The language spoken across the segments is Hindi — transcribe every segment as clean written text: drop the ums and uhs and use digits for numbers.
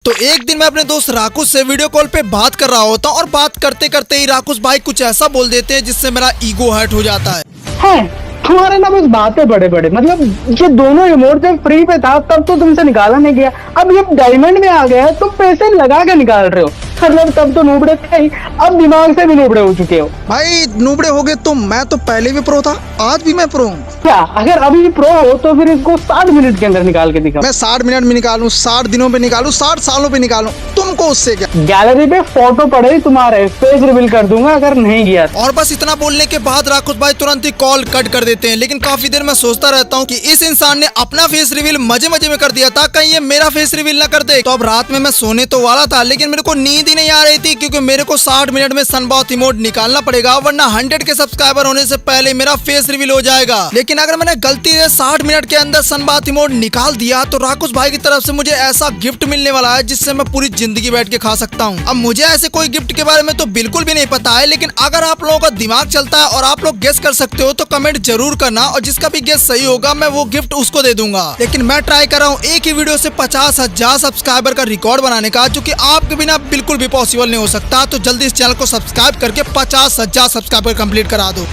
तो एक दिन मैं अपने दोस्त राकुश से वीडियो कॉल पे बात कर रहा होता हूँ और बात करते करते ही राकुश भाई कुछ ऐसा बोल देते हैं जिससे मेरा ईगो हर्ट हो जाता है। तुम्हारे ना बस बातें बड़े बड़े, मतलब ये दोनों इमोट जब फ्री पे था तब तो तुमसे निकाला नहीं गया, अब ये डायमंड में आ गया है तुम पैसे लगा के निकाल रहे हो। मतलब तब तो नूबड़े थे ही, अब दिमाग से भी नूबड़े हो चुके हो। भाई नूबड़े हो गए तो मैं तो पहले भी प्रो था, आज भी मैं प्रो हूँ। क्या अगर अभी भी प्रो हो तो फिर इसको 60 मिनट के अंदर निकाल के दिखाओ। मैं 60 मिनट में निकालूं, 60 दिनों पे निकालूं, 60 सालों पे निकालूं, तुमको उससे क्या। गैलरी पे फोटो पड़े ही तुम्हारे, फेस रिवील कर दूंगा अगर नहीं गया। और बस इतना बोलने के बाद राकुश भाई तुरंत ही कॉल कट कर देते हैं। लेकिन काफी देर मैं सोचता रहता हूँ कि इस इंसान ने अपना फेस रिवील मजे मजे में कर दिया था, कहीं ये मेरा फेस रिवील ना कर दे। तो अब रात में मैं सोने तो वाला था लेकिन मेरे को नींद ही नहीं आ रही थी, क्योंकि मेरे को 60 मिनट में सनबाथ इमोट निकालना पड़ेगा, वरना 100 के सब्सक्राइबर होने से पहले मेरा फेस रिवील हो जाएगा। लेकिन अगर मैंने गलती से 60 मिनट के अंदर सनबाथ इमोट निकाल दिया तो राकुश भाई की तरफ से मुझे ऐसा गिफ्ट मिलने वाला है जिससे मैं पूरी जिंदगी बैठ के खा सकता हूँ। अब मुझे ऐसे कोई गिफ्ट के बारे में तो बिल्कुल भी नहीं पता है, लेकिन अगर आप लोगों का दिमाग चलता है और आप लोग गेस कर सकते हो तो कमेंट जरूर करना, और जिसका भी गेस सही होगा मैं वो गिफ्ट उसको दे दूंगा। लेकिन मैं ट्राई कर रहा हूँ एक ही वीडियो से 50,000 सब्सक्राइबर का रिकॉर्ड बनाने का, जो कि आपके बिना बिल्कुल भी पॉसिबल नहीं हो सकता। तो जल्दी इस चैनल को सब्सक्राइब करके 50,000 सब्सक्राइबर कंप्लीट करा दो।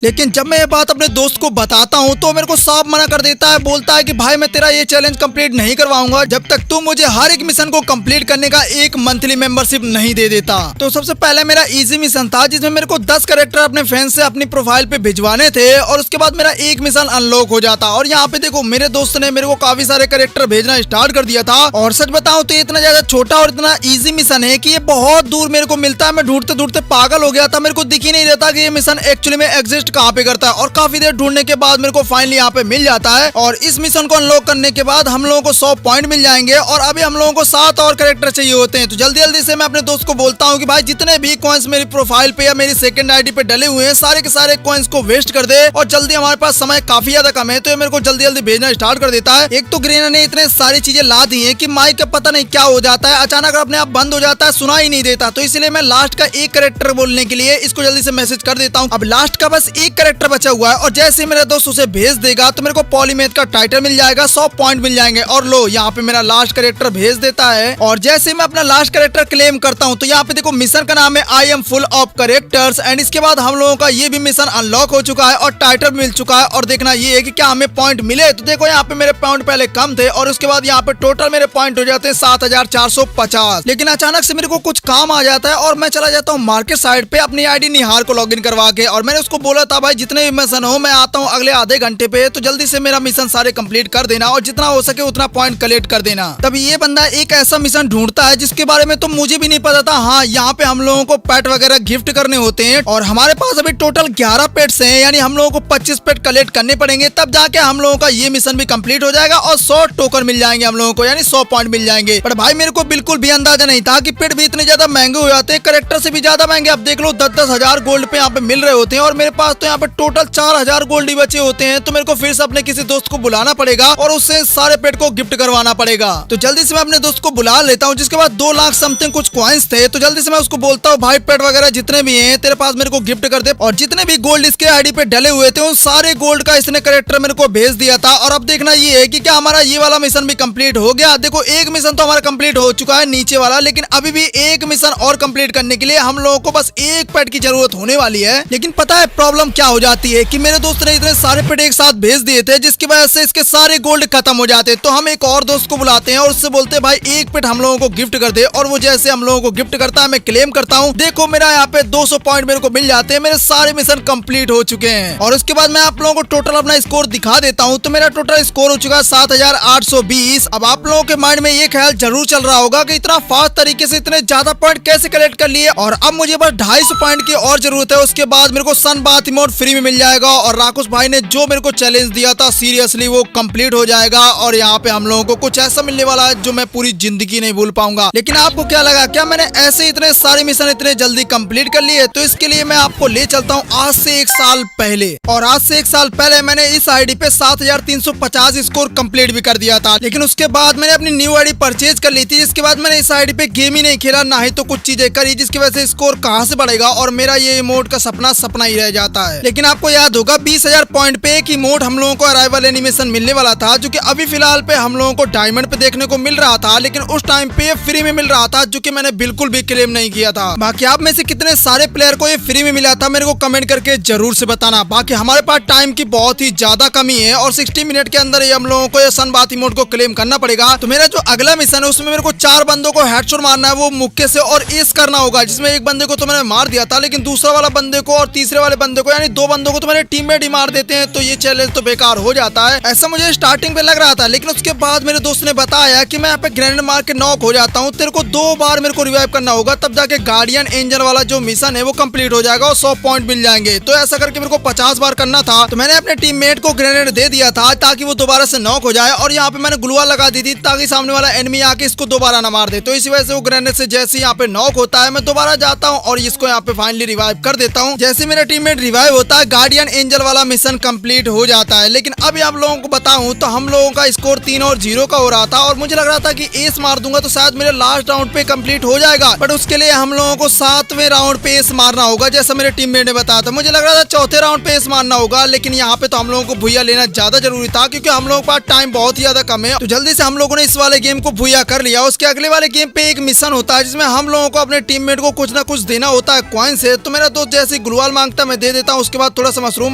लेकिन जब मैं ये बात अपने दोस्त को बताता हूँ तो मेरे को साफ मना कर देता है, बोलता है कि भाई मैं तेरा ये चैलेंज कंप्लीट नहीं करवाऊंगा जब तक तू मुझे हर एक मिशन को कंप्लीट करने का एक मंथली मेंबरशिप नहीं दे देता। तो सबसे पहले मेरा इजी मिशन था जिसमें मेरे को 10 कैरेक्टर अपने फैंस से अपनी प्रोफाइल पे भिजवाने थे, और उसके बाद मेरा एक मिशन अनलॉक हो जाता। और यहाँ पे देखो मेरे दोस्त ने मेरे को काफी सारे कैरेक्टर भेजना स्टार्ट कर दिया था, और सच बताऊं तो ये इतना ज्यादा छोटा और इतना ईजी मिशन है कि ये बहुत दूर मेरे को मिलता है। मैं ढूंढते ढूंढते पागल हो गया था, मेरे को दिख ही नहीं रहता कि ये मिशन एक्चुअली में एग्जिस्ट कहाँ पे करता है। और काफी देर ढूंढने के बाद मेरे को फाइनली यहाँ पे मिल जाता है, और इस मिशन को अनलॉक करने के बाद हम लोगों को 100 पॉइंट मिल जाएंगे, और अभी हम लोगों को 7 और कैरेक्टर चाहिए होते हैं। तो जल्दी जल्दी से मैं अपने दोस्त को बोलता हूँ कि भाई जितने भी कॉइन्स मेरी प्रोफाइल पे या मेरी सेकंड आईडी पे डले हुए हैं सारे के सारे कॉइन्स को वेस्ट कर दे, और जल्दी, हमारे पास समय काफी ज्यादा कम है। तो ये मेरे को जल्दी जल्दी भेजना स्टार्ट कर देता है। एक तो ग्रीना ने इतने सारी चीजें ला दी है कि माइक का पता नहीं क्या हो जाता है, अचानक अपने आप बंद हो जाता है, सुना ही नहीं देता। तो इसलिए मैं लास्ट का एक कैरेक्टर बोलने के लिए इसको जल्दी से मैसेज कर देता हूँ। अब लास्ट का बस एक कैरेक्टर बचा हुआ है, और जैसे मेरा दोस्त उसे भेज देगा तो मेरे को पॉलीमेथ का टाइटल मिल जाएगा, 100 पॉइंट मिल जाएंगे। और लो यहाँ पे मेरा लास्ट कैरेक्टर भेज देता है, और जैसे मैं अपना लास्ट कैरेक्टर क्लेम करता हूँ तो यहाँ पे देखो मिशन का नाम है I am full of characters, and इसके बाद हम लोगों का ये भी मिशन अनलॉक हो चुका है और टाइटल मिल चुका है। और देखना ये है कि क्या हमें पॉइंट मिले। तो देखो यहाँ पे मेरे पॉइंट पहले कम थे, और उसके बाद यहाँ पे टोटल मेरे पॉइंट हो जाते हैं 7,450। लेकिन अचानक से मेरे को कुछ काम आ जाता है और मैं चला जाता हूँ मार्केट साइड पे अपनी आईडी निहार को लॉगिन करवा के। और मैंने उसको बोला था भाई जितने भी मिशन हो मैं आता हूँ अगले आधे घंटे पे, तो जल्दी से मेरा मिशन सारे कंप्लीट कर देना और जितना हो सके उतना पॉइंट कलेक्ट कर देना। तभी ये बंदा एक ऐसा मिशन ढूंढता है जिसके बारे में तो मुझे भी नहीं पता था। हाँ, यहाँ पे हम लोगों को पेट वगैरह गिफ्ट करने होते हैं, और हमारे पास अभी टोटल 11 पेट्स हैं, यानी हम लोगों को 25 पेट कलेक्ट करने पड़ेंगे, तब जाके हम लोगों का ये मिशन भी कंप्लीट हो जाएगा और 100 टोकन मिल जाएंगे हम लोगों को, यानी 100 पॉइंट मिल जाएंगे। पर भाई मेरे को बिल्कुल भी अंदाजा नहीं था कि पेट भी इतने ज्यादा महंगे हो जाते हैं, कैरेक्टर से भी ज्यादा महंगे। अब देख लो 10-10 हजार गोल्ड पे यहाँ पे मिल रहे होते हैं, और मेरे पास तो यहाँ पे टोटल 4,000 गोल्ड ही बचे होते हैं। तो मेरे को फिर से अपने किसी दोस्त को बुलाना पड़ेगा और उससे सारे पेट को गिफ्ट करवाना पड़ेगा। तो जल्दी से मैं अपने दोस्त को बुला लेता हूँ, जिसके बाद 2 लाख समथिंग कुछ कॉइन्स थे। तो जल्दी से मैं उसको बोलता हूँ भाई पेट वगैरह जितने भी हैं तेरे पास मेरे को गिफ्ट कर दे, और जितने भी गोल्ड इसके आईडी पे डले हुए थे उन सारे गोल्ड का इसने कैरेक्टर मेरे को भेज दिया था। और अब देखना ये है कि क्या हमारा ये वाला मिशन भी कंप्लीट हो गया। देखो एक मिशन तो हमारा कंप्लीट हो चुका है नीचे वाला, लेकिन अभी भी एक मिशन और कंप्लीट करने के लिए हम लोगों को बस एक पेट की जरूरत होने वाली है। लेकिन पता है प्रॉब्लम क्या हो जाती है कि मेरे दोस्त ने इतने सारे पेट एक साथ भेज दिए थे जिसकी वजह से इसके सारे गोल्ड खत्म हो जाते। तो हम एक और दोस्त को बुलाते हैं और उससे बोलते हैं भाई एक पेट हम लोगों को गिफ्ट कर दे, और वो जैसे हम लोगों को गिफ्ट करता है मैं क्लेम करता हूँ। देखो मेरा यहाँ पे 200 पॉइंट मेरे को मिल जाते हैं, मेरे सारे मिशन कंप्लीट हो चुके हैं। और उसके बाद मैं आप लोगों को टोटल अपना स्कोर दिखा देता हूँ। तो मेरा टोटल स्कोर हो चुका है 7,820। अब आप लोगों के माइंड में ये ख्याल जरूर चल रहा होगा कि इतना फास्ट तरीके से इतने ज्यादा पॉइंट कैसे कलेक्ट कर लिए, और अब मुझे बस 250 पॉइंट की और जरूरत है। उसके बाद मेरे को सनबाथ इमोट फ्री में मिल जाएगा, और राकुश भाई ने जो मेरे को चैलेंज दिया था सीरियसली वो कंप्लीट हो जाएगा, और यहाँ पे हम लोगों को कुछ ऐसा मिलने वाला है जो मैं पूरी जिंदगी नहीं भूल पाऊंगा। लेकिन आपको क्या लगा, क्या मैंने ऐसे इतने सारे मिशन इतने जल्दी कंप्लीट कर लिए? तो इसके लिए मैं आपको ले चलता हूँ आज से 1 साल पहले, और आज से 1 साल पहले मैंने इस आईडी पे 7,350 स्कोर कंप्लीट भी कर दिया था। लेकिन उसके बाद मैंने अपनी न्यू आईडी परचेज कर ली थी, जिसके बाद मैंने इस आईडी पे गेम ही नहीं खेला, ना ही तो कुछ चीजें करी, जिसकी वजह से स्कोर कहाँ से बढ़ेगा और मेरा ये इमोट का सपना सपना ही रह जाता है। है। लेकिन आपको याद होगा 20,000 पॉइंट पे एक इमोट हम लोगों को अराइवल एनिमेशन मिलने वाला था, जो कि अभी फिलहाल पे हम लोगों को डायमंड पे देखने को मिल रहा था, लेकिन उस टाइम पे फ्री में मिल रहा था, जो कि मैंने बिल्कुल भी क्लेम नहीं किया था। बाकी आप में से कितने सारे प्लेयर को ये फ्री में मिला था मेरे को कमेंट करके जरूर से बताना। बाकी हमारे पास टाइम की बहुत ही ज्यादा कमी है और 60 मिनट के अंदर हम लोगों को ये सनबाथ इमोट को क्लेम करना पड़ेगा। तो मेरा जो अगला मिशन है उसमें मेरे को 4 बंदों को हेडशॉट मारना है, वो मुक्के से और एस करना होगा, जिसमें एक बंदे को तो मैंने मार दिया था, लेकिन दूसरा वाला बंदे को और तीसरे वाले बंदे को यानी 2 बंदों को तो मेरे टीममेट ही मार देते हैं, तो ये चैलेंज तो बेकार हो जाता है। ऐसा मुझे स्टार्टिंग पे लग रहा था, लेकिन उसके बाद मेरे दोस्त ने बताया कि मैं यहाँ पे ग्रेनेड मार के नॉक हो जाता हूँ, तेरे को 2 बार मेरे को रिवाइव करना होगा, तब जाके गार्डियन एंजल वाला जो मिशन है वो कंप्लीट हो जाएगा और 100 पॉइंट मिल जाएंगे। तो ऐसा करके मेरे को 50 बार करना था, तो मैंने अपने टीममेट को ग्रेनेड दे दिया था ताकि वो दोबारा से नॉक हो जाए, और यहाँ पे मैंने ग्लूवाल लगा दी थी ताकि सामने वाला एनिमी आके इसको दोबारा ना मार दे। तो इसी वजह से वो ग्रेनेड से जैसे यहाँ पे नॉक होता है मैं दोबारा जाता हूँ और इसको यहाँ पे फाइनली रिवाइव कर देता हूँ। जैसे मेरा टीममेट रिवाइव होता है गार्डियन एंजल वाला मिशन कंप्लीट हो जाता है। लेकिन अभी आप लोगों को बताऊं तो हम लोगों का स्कोर 3 और 0 का हो रहा था, और मुझे लग रहा था कि एस मार दूंगा तो शायद मेरे लास्ट राउंड पे कंप्लीट हो जाएगा, बट उसके लिए हम लोगों को 7वें राउंड पे एस मारना होगा, जैसा मेरे टीममेट ने बताया था। मुझे लग रहा था 4थे राउंड पे एस मारना होगा, लेकिन यहाँ पे तो हम लोगों को भूया लेना ज्यादा जरूरी था, क्योंकि हम लोगों के पास टाइम बहुत ही ज्यादा कम है। तो जल्दी से हम लोगों ने इस वाले गेम को भूया कर लिया। उसके अगले वाले गेम पे एक मिशन होता है जिसमें हम लोगों को अपने टीममेट को कुछ ना कुछ देना होता है कॉइन से। तो मेरा दोस्त जैसे ग्लूवाल मांगता है मैं दे देता हूँ, उसके बाद थोड़ा सा मशरूम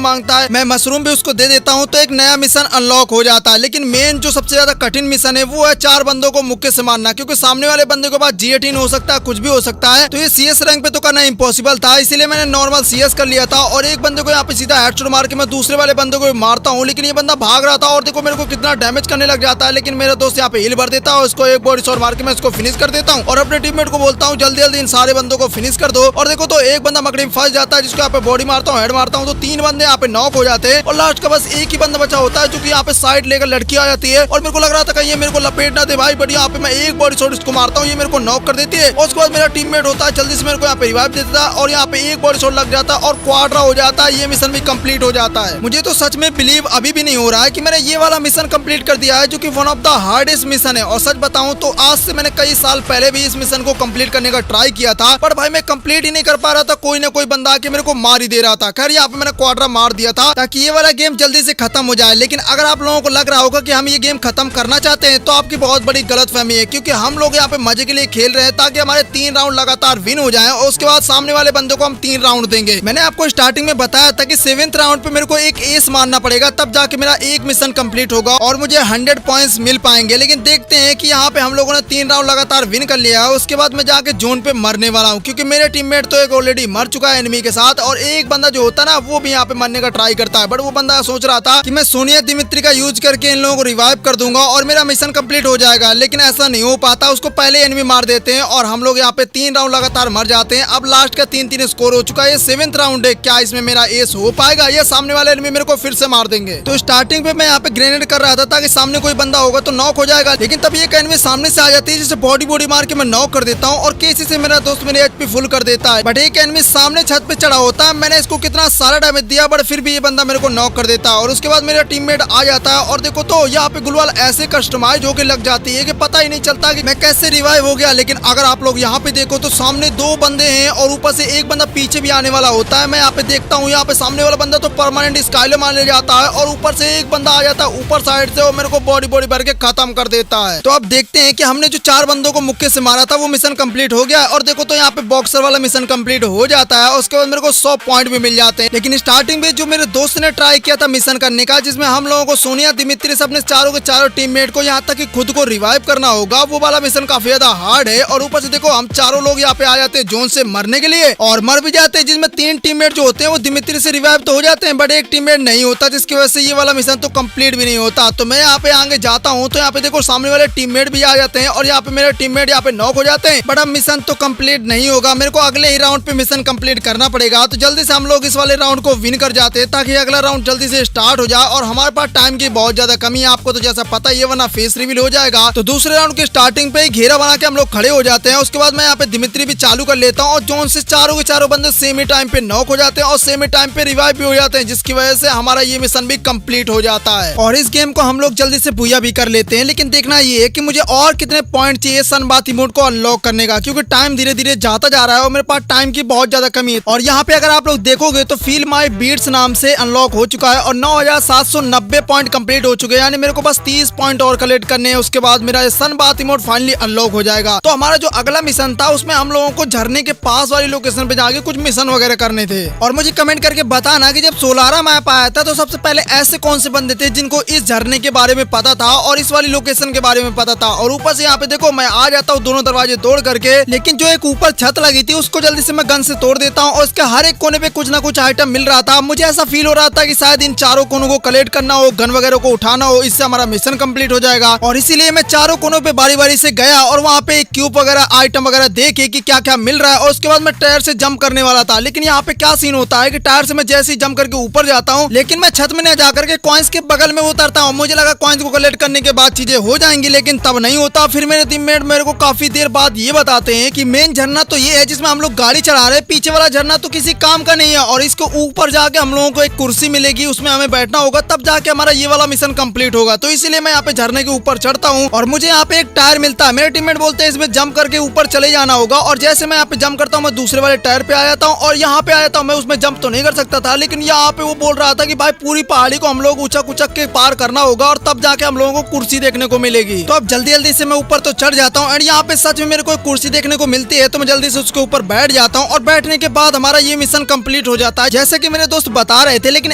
मांगता है, मैं मशरूम भी उसको दे देता हूँ, तो एक नया मिशन अनलॉक हो जाता है। लेकिन मेन जो सबसे ज्यादा कठिन मिशन है वो है 4 बंदों को मुक्के से मारना, क्योंकि सामने वाले बंदे के पास G18 हो सकता है, कुछ भी हो सकता है। तो ये CS रैंक पे तो करना इम्पॉसिबल था, इसीलिए मैंने नॉर्मल CS कर लिया था, और एक बंदे को यहाँ पे सीधा हेडशॉट मार के मैं दूसरे वाले बंदे को मारता हूँ। लेकिन ये बंदा भाग रहा था और देखो मेरे को कितना डैमेज करने लग जाता है, लेकिन मेरा दोस्त यहाँ पे हिल भर देता है, उसको एक बॉडी शॉट मार के मैं इसको फिनिश कर देता हूँ, और अपने टीममेट को बोलता हूँ जल्दी जल्दी इन सारे बंदों को फिनिश कर दो। और देखो तो एक बंदा मकड़ी में फंस जाता है, जिसको यहाँ पे बॉडी मारता हूँ, हेड मारता हूँ, तो 3 बंदे यहाँ पे नॉक हो जाते हैं, और लास्ट का बस एक ही बंदा बचा होता है, जो कि यहाँ पे साइड लेकर लड़की आ जाती है, और मेरे को लग रहा था कहीं ये मेरे को लपेट ना दे भाई, बट यहाँ पे मैं एक बॉडी शॉट इसको मारता हूँ, ये मेरे को नॉक कर देती है। उसके बाद मेरा टीममेट होता है जल्दी से मेरे को यहाँ पे रिवाइव देता है, और यहाँ पे एक बॉडी शॉट लग जाता है और क्वाड्रा हो जाता है, ये मिशन भी कंप्लीट हो जाता है। मुझे तो सच में बिलीव अभी भी नहीं हो रहा है कि मैंने ये वाला मिशन कंप्लीट कर दिया है, जो कि one of the hardest mission है। और सच बताऊं तो आज से मैंने कई साल पहले भी इस मिशन को कंप्लीट करने का ट्राई किया था, पर भाई मैं कंप्लीट ही नहीं कर पा रहा था, कोई ना कोई बंदा आके मेरे को मार ही दे रहा था। खैर यहाँ पे मैंने क्वाड्रा मार दिया था ताकि ये वाला गेम जल्दी से खत्म हो जाए। लेकिन अगर आप लोगों को लग रहा होगा कि हम ये गेम खत्म करना चाहते हैं तो आपकी बहुत बड़ी गलतफहमी है, क्योंकि हम लोग यहाँ पे मजे के लिए खेल रहे हैं ताकि हमारे 3 राउंड लगातार विन हो जाए, और उसके बाद सामने वाले बंदे को हम 3 राउंड देंगे। मैंने आपको स्टार्टिंग में बताया था कि 7th राउंड पे मेरे को एक एस मारना पड़ेगा, तब जाके मेरा एक मिशन कंप्लीट होगा और मुझे 100 पॉइंट्स मिल पाएंगे। लेकिन देखते हैं कि यहाँ पे हम लोगों ने 3 राउंड लगातार विन कर लिया है, उसके बाद मैं जाके जोन पे मरने वाला हूँ, क्योंकि मेरे टीममेट तो एक ऑलरेडी मर चुका है एनिमी के साथ, और एक बंदा जो होता है ना वो भी यहाँ पे मरने का ट्राई करता है। बट वो बंदा सोच रहा था कि मैं सोनिया दिमित्री का यूज करके इन लोगों को रिवाइव कर दूंगा और मेरा मिशन कंप्लीट हो जाएगा, लेकिन ऐसा नहीं हो पाता। उसको पहले एनिमी मार देते हैं और हम लोग यहाँ पे 3 राउंड लगातार मर जाते हैं। अब लास्ट का 3-3 स्कोर हो चुका है, 7th राउंड है, क्या इसमें मेरा एस हो पाएगा या सामने वाले एनिमी मेरे को फिर से मार देंगे? तो स्टार्टिंग पे मैं यहाँ पे ग्रेनेड कर रहा था ताकि सामने कोई बंदा होगा तो नॉक हो जाएगा, लेकिन तब ये एनिमी सामने से आ जाती है, जिसे बॉडी मार के मैं नॉक कर देता हूँ, और केसी से मेरा दोस्त मेरे एचपी फुल कर देता है। बट एक एनिमी सामने छत पे चढ़ा होता है, मैंने इसको कितना सारा डैमेज दिया, बट फिर भी ये बंदा मेरे को नॉक कर देता है, और उसके बाद मेरा टीममेट आ जाता है, और देखो तो यहाँ पे ग्लूवाल ऐसे कस्टमाइज होके लग जाती है कि पता ही नहीं चलता कि मैं कैसे रिवाइव हो गया। लेकिन अगर आप लोग यहाँ पे देखो तो सामने 2 बंदे हैं और ऊपर से एक बंदा पीछे भी आने वाला होता है। मैं यहाँ पे देखता हूँ, यहाँ पे सामने वाला बंदा तो परमानेंट स्काइलर मारने जाता है, और ऊपर से एक बंदा आ जाता है ऊपर साइड से, और मेरे को बॉडी भर के खत्म कर देता है। तो अब देखते हैं कि हमने जो 4 बंदों को मुक्के से मारा था वो मिशन कंप्लीट हो गया, और देखो तो यहाँ पे बॉक्सर वाला मिशन कंप्लीट हो जाता है। उसके बाद मेरे को 100 पॉइंट भी मिल जाते हैं। लेकिन स्टार्टिंग में जो मेरे दोस्त ने ट्राई किया था मिशन करने का, जिसमें हम लोगों को सोनिया दिमित्री से अपने चारों के चारों टीममेट को यहाँ तक कि खुद को रिवाइव करना होगा, वो वाला मिशन काफी ज्यादा हार्ड है। और ऊपर से देखो हम चारों लोग यहाँ पे आ जाते हैं जोन से मरने के लिए, और मर भी जाते हैं, जिसमें 3 टीममेट जो होते हैं वो दिमित्री से रिवाइव तो हो जाते हैं, बट एक टीममेट नहीं होता, जिसकी वजह से ये वाला मिशन तो कंप्लीट भी नहीं होता। तो मैं यहाँ पे आगे जाता हूँ तो यहाँ पे देखो सामने वाले टीममेट भी आ जाते हैं, और यहाँ पे मेरे टीममेट यहाँ पे नॉक हो जाते हैं, बट अब मिशन तो कंप्लीट नहीं होगा, मेरे को अगले ही राउंड पे मिशन कंप्लीट करना पड़ेगा। तो जल्दी से हम लोग इस वाले राउंड को विन कर जाते हैं ताकि अगला राउंड जल्दी से स्टार्ट हो जाए, और हमारे पास टाइम की बहुत ज्यादा कमी है, आपको तो जैसा पता ही है, वरना फेस रिवील हो जाएगा। तो दूसरे राउंड की स्टार्टिंग पे घेरा बना के हम लोग खड़े हो जाते हैं। उसके बाद मैं यहाँ पे दिमित्री भी चालू कर लेता हूँ, और जोन से चारों के चारों बंदे सेम ही टाइम पे नॉक हो जाते हैं और सेम ही टाइम पे रिवाइव भी हो जाते हैं, जिसकी वजह से हमारा ये मिशन भी कंप्लीट हो जाता है, और इस गेम को हम लोग जल्दी से बुया भी कर लेते हैं। लेकिन देखना ये है कि मुझे और कितने पॉइंट चाहिए सनबाथ इमोट को अनलॉक करने का, क्योंकि टाइम धीरे धीरे जाता जा रहा है और मेरे पास टाइम की बहुत ज्यादा कमी है। और यहाँ पे अगर आप लोग देखोगे देखोगे तो फील माई बीट्स नाम से अनलॉक हो चुका है और 9790 पॉइंट कंप्लीट हो चुके हैं, यानी मेरे को बस 30 पॉइंट और कलेक्ट करने हैं। उसके बाद मेरा sun bath emote finally unlock हो जाएगा। तो हमारा जो अगला मिशन था उसमें हम लोगों को झरने के पास वाली लोकेशन पे जाके कुछ मिशन वगैरह करने थे। और मुझे कमेंट करके बताना कि जब सोलारा मैप आया था तो सबसे पहले ऐसे कौन से बंदे थे जिनको इस झरने के बारे में पता था और इस वाली लोकेशन के बारे में पता था। और ऊपर से यहाँ पे देखो मैं आ जाता हूँ दोनों दरवाजे तोड़ करके, लेकिन जो एक ऊपर छत लगी थी उसको जल्दी से मैं गन से तोड़ देता हूँ और इसके हर एक कोने पे कुछ ना कुछ आइटम मिल रहा था। मुझे ऐसा फील हो रहा था कि शायद इन चारों कोनों को कलेक्ट करना हो, गन वगैरह को उठाना हो, इससे हमारा मिशन कंप्लीट हो जाएगा। और इसीलिए मैं चारों कोनों पे बारी बारी से गया और वहाँ पे एक क्यूब वगैरह आइटम वगैरह देखे कि क्या क्या मिल रहा है। और उसके बाद मैं टायर से जंप करने वाला था, लेकिन यहाँ पे क्या सीन होता है कि टायर से मैं जैसे ही जंप करके ऊपर जाता हूँ, लेकिन मैं छत में न जाकर के कॉइंस के बगल में उतरता हूँ। मुझे लगा कॉइंस को कलेक्ट करने के बाद चीजें हो जाएंगी, लेकिन तब नहीं होता। फिर मेरे टीममेट मेरे को काफी देर बाद ये बताते हैं कि मेन झरना तो ये है जिसमें हम लोग गाड़ी चला रहे हैं, पीछे वाला झरना तो किसी काम का नहीं है और इसको ऊपर जाके हम लोगों को एक कुर्सी मिलेगी, उसमें हमें बैठना होगा, तब जाके हमारा ये वाला मिशन कंप्लीट होगा। तो इसीलिए मैं यहाँ पे झरने के ऊपर चढ़ता हूँ और मुझे यहाँ पे एक टायर मिलता है। मेरे टीममेट बोलते हैं इसमें जंप करके ऊपर चले जाना होगा और जैसे मैं यहाँ पे जंप करता हूँ मैं दूसरे वाले टायर पे आ जाता हूँ और यहाँ पे आ जाता हूँ। मैं उसमें जंप तो नहीं कर सकता था, लेकिन यहाँ पे वो बोल रहा था कि भाई पूरी पहाड़ी को हम लोग उचक उचक के पार करना होगा और तब जाके हम लोगों को कुर्सी देखने को मिलेगी। तो अब जल्दी जल्दी से मैं ऊपर तो चढ़ जाता हूँ और यहाँ पे सच में मेरे को कुर्सी देखने को मिलती है, तो मैं जल्दी से उसके ऊपर बैठ जाता हूँ और बैठने के बाद हमारा ये मिशन कंप्लीट हो जाता है जैसे कि मेरे दोस्त बता रहे थे। लेकिन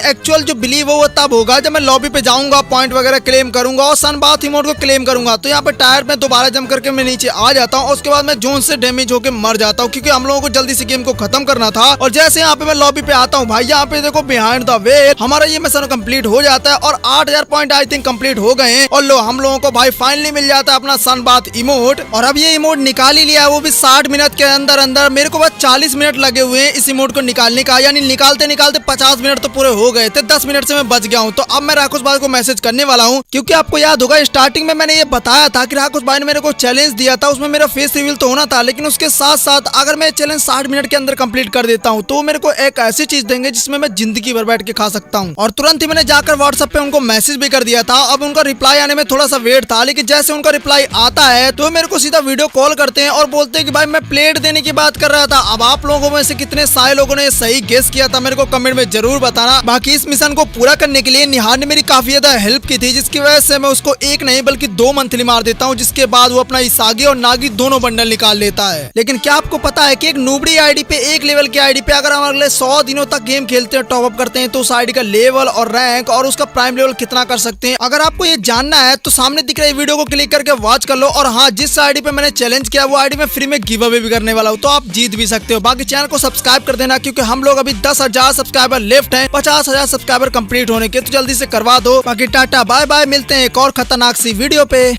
एक्चुअल जो बिलीव हो वो तब होगा जब मैं लॉबी पे जाऊंगा, पॉइंट वगैरह क्लेम करूंगा और सन बाथ इमोट को क्लेम करूंगा। तो यहाँ पे टायर में दोबारा जंप करके मैं नीचे आ जाता हूँ और उसके बाद मैं जोन से डैमेज होकर मर जाता हूँ, क्योंकि हम लोगों को जल्दी से गेम को खत्म करना था। और जैसे यहाँ पे मैं लॉबी पे आता हूँ भाई, यहाँ पे देखो बिहाइंड द वेल हमारा ये मिशन कंप्लीट हो जाता है और 8000 पॉइंट आई थिंक कंप्लीट हो गए हैं। और लो हम लोगों को भाई फाइनली मिल जाता है अपना सन बाथ इमोट। और अब ये इमोट निकाल ही लिया है, वो भी 60 मिनट के अंदर अंदर। मेरे को बस 40 मिनट लगे हुए हैं इस इमोट को निकालने का, यानी निकालते निकालते 50 मिनट तो पूरे हो गए थे। 10 मिनट से मैं बच गया हूँ। तो अब मैं राकुश भाई को मैसेज करने वाला हूँ, क्योंकि आपको याद होगा स्टार्टिंग में मैंने ये बताया था कि राकुश भाई ने मेरे को चैलेंज दिया था, उसमें मेरा फेस रिवील तो होना था, लेकिन उसके साथ साथ अगर मैं चैलेंज 60 मिनट के अंदर कंप्लीट कर देता हूँ तो मेरे को एक ऐसी चीज देंगे जिसमें मैं जिंदगी भर बैठ के खा सकता हूँ। और तुरंत ही मैंने जाकर व्हाट्सएप पे उनको मैसेज भी कर दिया था। अब उनका रिप्लाई आने में थोड़ा सा वेट था, लेकिन जैसे उनका रिप्लाई आता है तो मेरे को सीधा वीडियो कॉल करते हैं और बोलते हैं कि भाई मैं प्लेट देने की बात कर रहा था। अब आप लोगों में से कितने सारे लोगों ने सही गेस किया था मेरे को कमेंट में जरूर बताना। बाकी इस मिशन को पूरा करने के लिए निहार ने मेरी काफी ज्यादा हेल्प की थी, जिसकी वजह से मैं उसको एक नहीं बल्कि 2 मंथली मार देता हूँ, जिसके बाद वो अपना इसागी और नागी दोनों बंडल निकाल लेता है। लेकिन क्या आपको पता है कि एक नूबड़ी आईडी पे, एक लेवल की आईडी पे अगर हम अगले 100 दिनों तक गेम खेलते हैं, टॉप अप करते हैं, तो उस आईडी का लेवल और रैंक और उसका प्राइम लेवल कितना कर सकते हैं? अगर आपको ये जानना है तो सामने दिख रही वीडियो को क्लिक करके वॉच कर लो। और हाँ, जिस आईडी पे मैंने चैलेंज किया वो आईडी में फ्री में गिव अवे भी करने वाला हूँ, तो आप जीत भी सकते हो। बाकी चैनल को सब्सक्राइब कर देना, क्योंकि हम लोग अभी 10,000 सब्सक्राइबर लेफ्ट हैं 50,000 सब्सक्राइबर कंप्लीट होने के, तो जल्दी से करवा दो। बाकी टाटा बाय बाय, मिलते हैं एक और खतरनाक सी वीडियो पे।